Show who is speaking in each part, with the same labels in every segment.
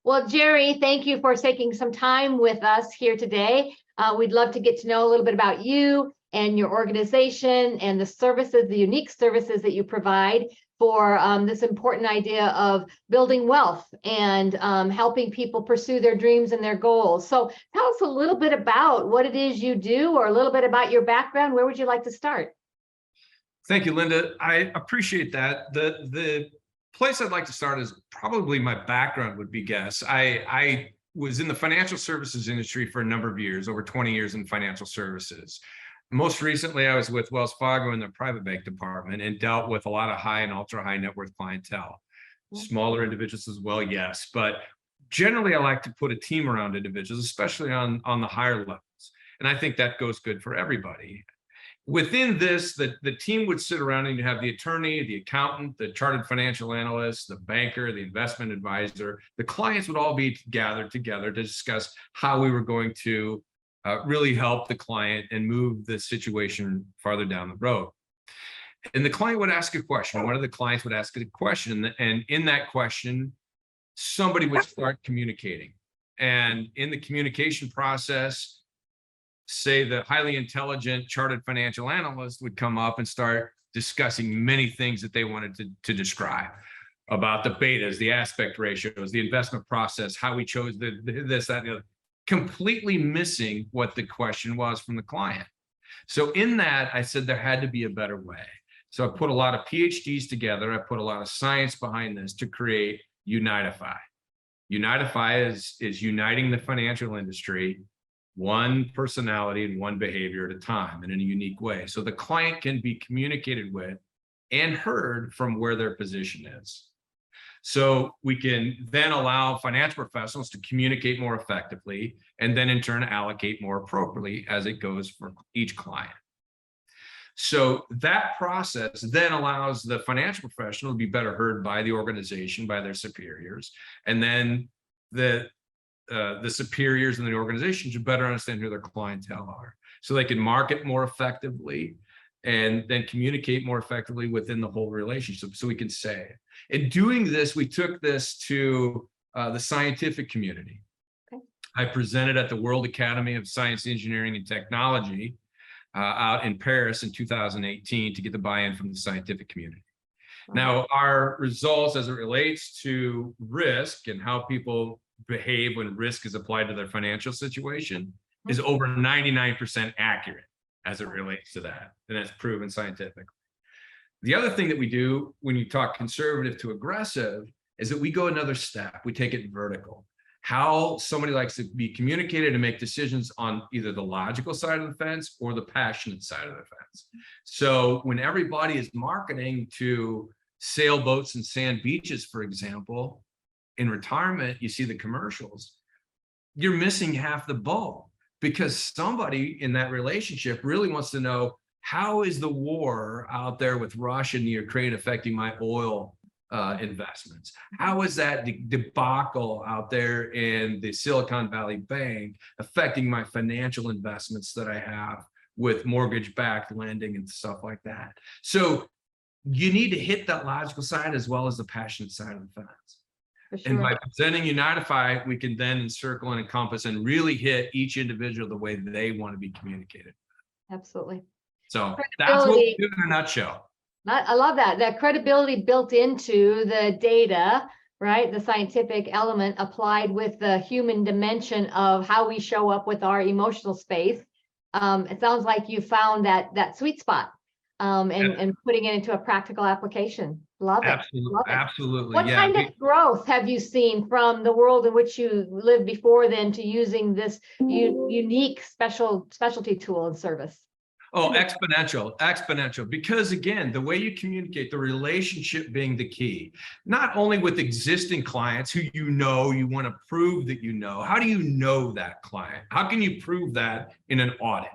Speaker 1: Well, Jerry, thank you for taking some time with us here today. We'd love to get to know a little bit about you and your organization and the services, the unique services that you provide for this important idea of building wealth and helping people pursue their dreams and their goals. So tell us a little bit about what it is you do, or a little bit about your background. Where would you like to start?
Speaker 2: Thank you, Linda. I appreciate that. The place I'd like to start is probably my background would be guess. I was in the financial services industry for a number of years, over 20 years in financial services. Most recently, I was with Wells Fargo in the private bank department and dealt with a lot of high and ultra high net worth clientele. Smaller individuals as well, yes. But generally, I like to put a team around individuals, especially on the higher levels. And I think that goes good for everybody. Within this, the team would sit around and you have the attorney, the accountant, the chartered financial analyst, the banker, the investment advisor. The clients would all be gathered together to discuss how we were going to really help the client and move the situation farther down the road. And the client would ask a question. One of the clients would ask a question, and in that question, somebody would start communicating. And in the communication process, say the highly intelligent chartered financial analyst would come up and start discussing many things that they wanted to describe about the betas, the aspect ratios, the investment process, how we chose this, that, and the other, completely missing what the question was from the client. So in that, I said there had to be a better way. So I put a lot of PhDs together. I put a lot of science behind this to create Unitifi. Unitifi is uniting the financial industry, one personality and one behavior at a time and in a unique way. So the client can be communicated with and heard from where their position is. So we can then allow financial professionals to communicate more effectively and then in turn allocate more appropriately as it goes for each client. So that process then allows the financial professional to be better heard by the organization, by their superiors, and then the superiors in the organization should better understand who their clientele are, so they can market more effectively and then communicate more effectively within the whole relationship. So we can say, in doing this, we took this to the scientific community. Okay. I presented at the World Academy of Science, Engineering, and Technology out in Paris in 2018 to get the buy-in from the scientific community. Wow. Now, our results as it relates to risk and how people behave when risk is applied to their financial situation is over 99% accurate as it relates to that. And that's proven scientifically. The other thing that we do when you talk conservative to aggressive is that we go another step. We take it vertical. How somebody likes to be communicated and make decisions on either the logical side of the fence or the passionate side of the fence. So when everybody is marketing to sailboats and sand beaches, for example, in retirement, you see the commercials, you're missing half the ball, because somebody in that relationship really wants to know, how is the war out there with Russia and Ukraine affecting my oil investments? How is that debacle out there in the Silicon Valley Bank affecting my financial investments that I have with mortgage-backed lending and stuff like that? So you need to hit that logical side as well as the passionate side of the fence. Sure. And by presenting Unitifi, we can then encircle and encompass and really hit each individual the way they want to be communicated.
Speaker 1: Absolutely.
Speaker 2: So that's what we do in a nutshell.
Speaker 1: I love that. That credibility built into the data, right? The scientific element applied with the human dimension of how we show up with our emotional space. It sounds like you found that sweet spot and putting it into a practical application. Love it.
Speaker 2: Absolutely.
Speaker 1: Love it.
Speaker 2: Absolutely.
Speaker 1: What kind of growth have you seen from the world in which you lived before then to using this unique specialty tool and service?
Speaker 2: Oh, exponential. Because again, the way you communicate, the relationship being the key, not only with existing clients who you want to prove that you know. How do you know that client? How can you prove that in an audit?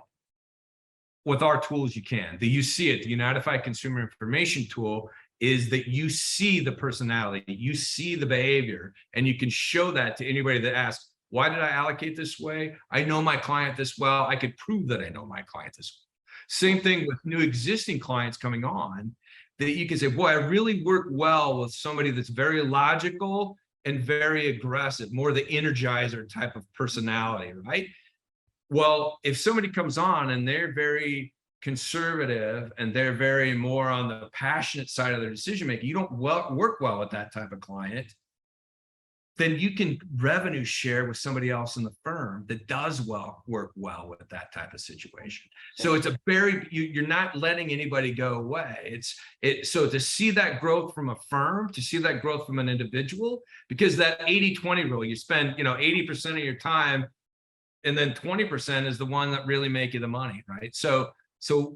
Speaker 2: With our tools, you can. You see it. The Unitifi Consumer Information Tool is that you see the personality, you see the behavior, and you can show that to anybody that asks, why did I allocate this way? I know my client this well. I could prove that I know my client this well. Same thing with new existing clients coming on, that you can say, boy, I really work well with somebody that's very logical and very aggressive, more the energizer type of personality, right? Well, if somebody comes on and they're very conservative and they're very more on the passionate side of their decision making, you don't work well with that type of client, then you can revenue share with somebody else in the firm that does work well with that type of situation. So it's a very, you're not letting anybody go away. So to see that growth from a firm, to see that growth from an individual, because that 80-20 rule, you spend, 80% of your time, and then 20% is the one that really make you the money, right? So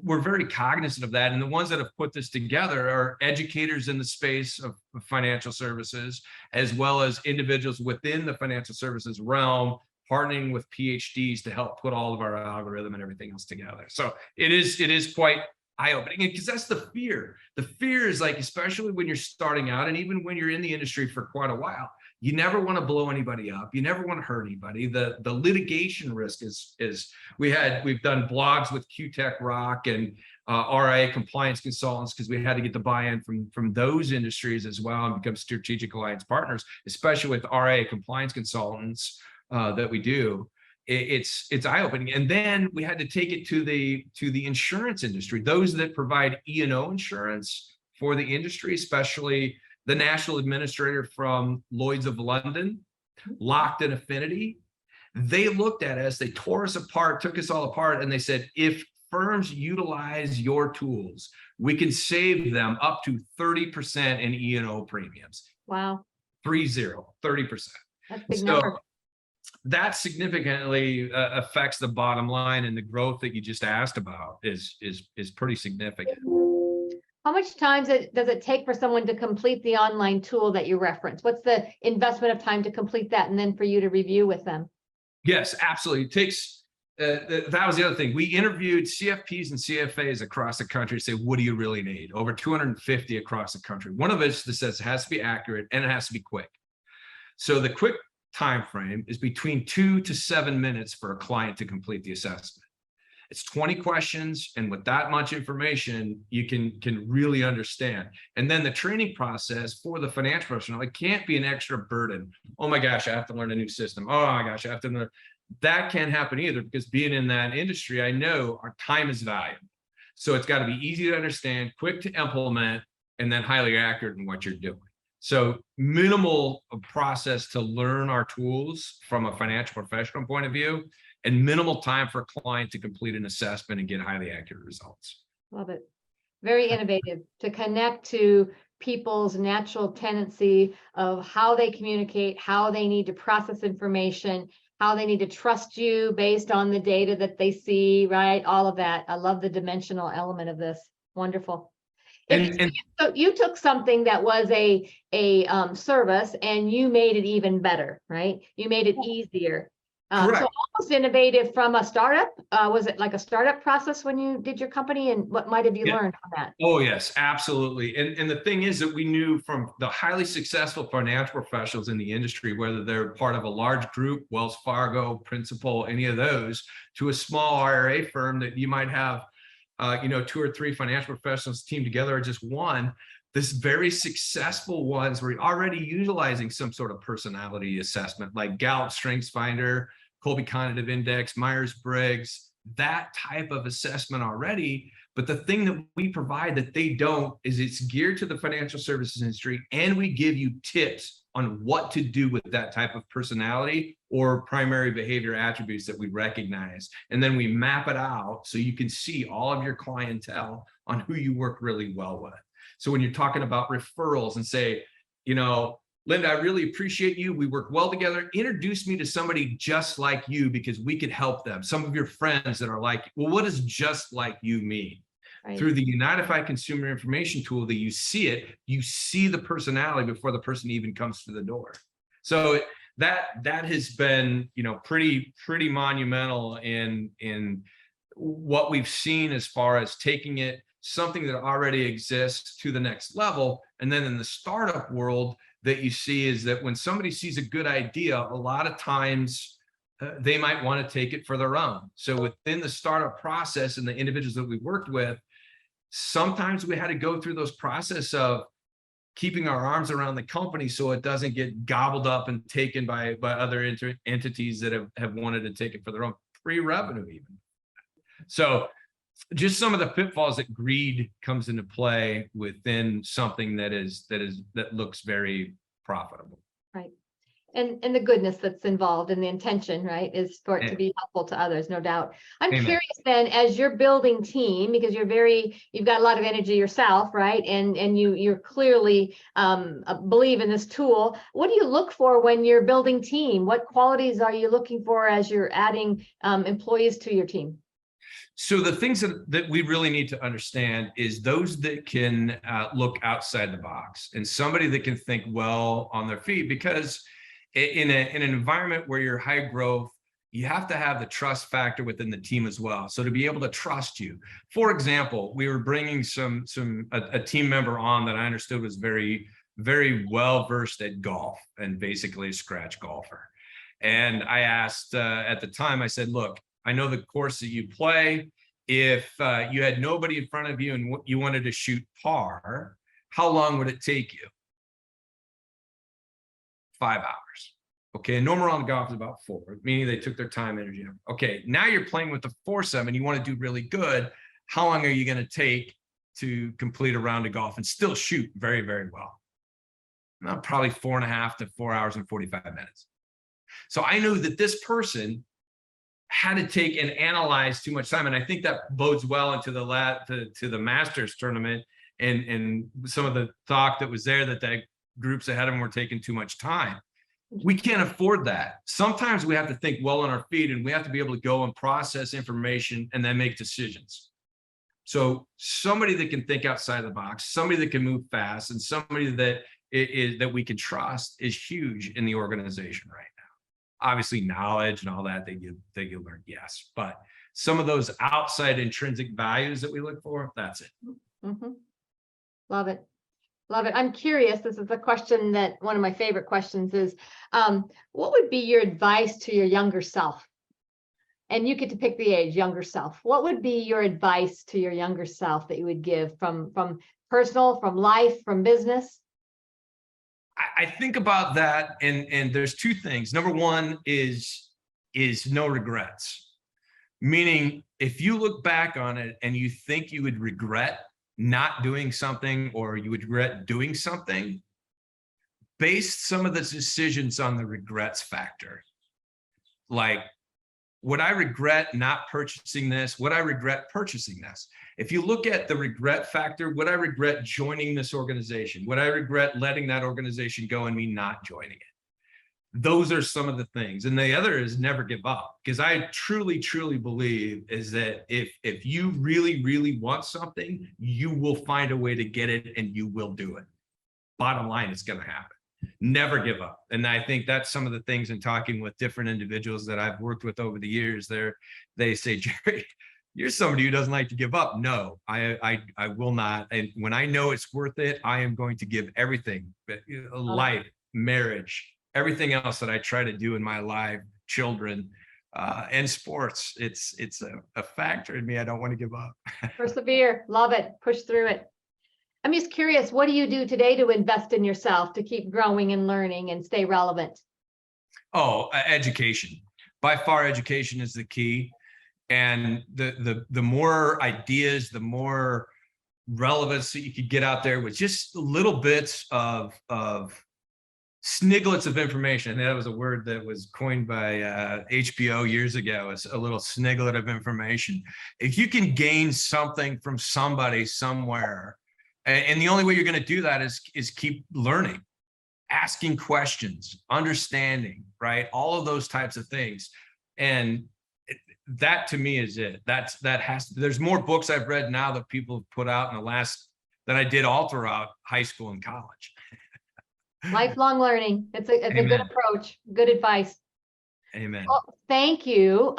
Speaker 2: we're very cognizant of that. And the ones that have put this together are educators in the space of financial services, as well as individuals within the financial services realm, partnering with PhDs to help put all of our algorithm and everything else together. So it is quite eye-opening, because that's the fear. The fear is like, especially when you're starting out, and even when you're in the industry for quite a while, you never want to blow anybody up. You never want to hurt anybody. The litigation risk is we've done blogs with QTech Rock and RIA compliance consultants, because we had to get the buy-in from those industries as well and become strategic alliance partners, especially with RIA compliance consultants that we do. It's eye-opening. And then we had to take it to the insurance industry, those that provide E&O insurance for the industry, especially the national administrator from Lloyd's of London, Locked and Affinity. They looked at us, they tore us apart, took us all apart, and they said, if firms utilize your tools, we can save them up to 30% in E&O premiums.
Speaker 1: Wow.
Speaker 2: 30%.
Speaker 1: That's a big number.
Speaker 2: That significantly affects the bottom line, and the growth that you just asked about is pretty significant.
Speaker 1: How much time does it take for someone to complete the online tool that you referenced? What's the investment of time to complete that, and then for you to review with them?
Speaker 2: Yes, absolutely. It takes, that was the other thing. We interviewed CFPs and CFAs across the country to say, what do you really need? Over 250 across the country. One of us that says it has to be accurate and it has to be quick. So the quick time frame is between 2 to 7 minutes for a client to complete the assessment. It's 20 questions, and with that much information, you can really understand. And then the training process for the financial professional, it can't be an extra burden. Oh my gosh, I have to learn a new system. Oh my gosh, I have to learn. That can't happen either, because being in that industry, I know our time is valuable. So it's got to be easy to understand, quick to implement, and then highly accurate in what you're doing. So minimal process to learn our tools from a financial professional point of view, and minimal time for a client to complete an assessment and get highly accurate results.
Speaker 1: Love it. Very innovative to connect to people's natural tendency of how they communicate, how they need to process information, how they need to trust you based on the data that they see, right? All of that. I love the dimensional element of this. Wonderful. So you took something that was a service and you made it even better, right? You made it easier. So almost innovative from a startup. Was it like a startup process when you did your company, and what might have you learned from that?
Speaker 2: Oh yes, absolutely. And the thing is that we knew from the highly successful financial professionals in the industry, whether they're part of a large group, Wells Fargo, Principal, any of those, to a small IRA firm that you might have 2 or 3 financial professionals teamed together, or just one. This very successful ones were already utilizing some sort of personality assessment, like Gallup Strengths Finder, Colby Cognitive Index, Myers-Briggs, that type of assessment already. But the thing that we provide that they don't is it's geared to the financial services industry, and we give you tips on what to do with that type of personality or primary behavior attributes that we recognize. And then we map it out so you can see all of your clientele on who you work really well with. So when you're talking about referrals and say, Linda, I really appreciate you. We work well together. Introduce me to somebody just like you, because we could help them. Some of your friends that are like, well, what does just like you mean? Right. Through the Unitifi consumer information tool, that you see the personality before the person even comes to the door. So that has been, pretty monumental in what we've seen as far as taking it, something that already exists, to the next level. And then in the startup world, that you see is that when somebody sees a good idea, a lot of times they might want to take it for their own. So within the startup process and the individuals that we worked with, sometimes we had to go through those process of, keeping our arms around the company so it doesn't get gobbled up and taken by other entities that have wanted to take it for their own pre-revenue even. So just some of the pitfalls that greed comes into play within something that looks very profitable.
Speaker 1: Right. And the goodness that's involved and the intention, right, is for it to be helpful to others, no doubt. I'm
Speaker 2: Amen.
Speaker 1: curious then, as you're building team, because you've got a lot of energy yourself, right? And you're clearly believe in this tool. What do you look for when you're building team? What qualities are you looking for as you're adding employees to your team?
Speaker 2: So the things that we really need to understand is those that can look outside the box, and somebody that can think well on their feet, because in an environment where you're high growth, you have to have the trust factor within the team as well. So to be able to trust you. For example, we were bringing a team member on that I understood was very, very well versed at golf and basically a scratch golfer. And I asked at the time, I said, look, I know the course that you play. If you had nobody in front of you and you wanted to shoot par, how long would it take you? 5 hours. Okay, a normal round of golf is about 4, meaning they took their time, energy. Okay, now you're playing with the 4-7. You want to do really good. How long are you going to take to complete a round of golf and still shoot very, very well? Probably 4.5 to 4 hours and 45 minutes. So I knew that this person had to take and analyze too much time, and I think that bodes well into the Masters tournament and some of the talk that was there that groups ahead of them were taking too much time. We can't afford that. Sometimes we have to think well on our feet, and we have to be able to go and process information and then make decisions. So somebody that can think outside the box, somebody that can move fast, and somebody that we can trust is huge in the organization right now. Obviously, knowledge and all that they learn, yes, but some of those outside intrinsic values that we look for, that's it.
Speaker 1: Mm-hmm. Love it. Love it. I'm curious. This is a question that one of my favorite questions is, what would be your advice to your younger self? And you get to pick the age, younger self. What would be your advice to your younger self that you would give from personal, from life, from business?
Speaker 2: I think about that, and there's 2 things. Number one is no regrets. Meaning, if you look back on it and you think you would regret not doing something, or you would regret doing something, base some of the decisions on the regrets factor. Like, would I regret not purchasing this? Would I regret purchasing this? If you look at the regret factor, would I regret joining this organization? Would I regret letting that organization go and me not joining it? Those are some of the things. And the other is never give up, because I truly, truly believe is that if you really, really want something, you will find a way to get it and you will do it. Bottom line, it's going to happen. Never give up. And I think that's some of the things in talking with different individuals that I've worked with over the years. They say, Jerry, you're somebody who doesn't like to give up. No, I will not. And when I know it's worth it, I am going to give everything, life, marriage, everything else that I try to do in my life, children, and sports. It's a factor in me. I don't want to give up.
Speaker 1: Persevere. Love it. Push through it. I'm just curious, what do you do today to invest in yourself, to keep growing and learning and stay relevant?
Speaker 2: Oh, education. By far, education is the key. And the more ideas, the more relevance that you could get out there with just little bits of sniglets of information. And that was a word that was coined by HBO years ago. It's a little sniglet of information. If you can gain something from somebody somewhere, and the only way you're going to do that is keep learning, asking questions, understanding, right? All of those types of things. And that to me is it. There's more books I've read now that people have put out in the last that I did all throughout high school and college.
Speaker 1: Lifelong learning. It's a good approach. Good advice.
Speaker 2: Amen.
Speaker 1: Well, thank you,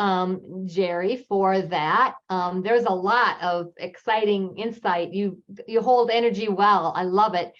Speaker 1: Jerry, for that. There's a lot of exciting insight. You hold energy well. I love it.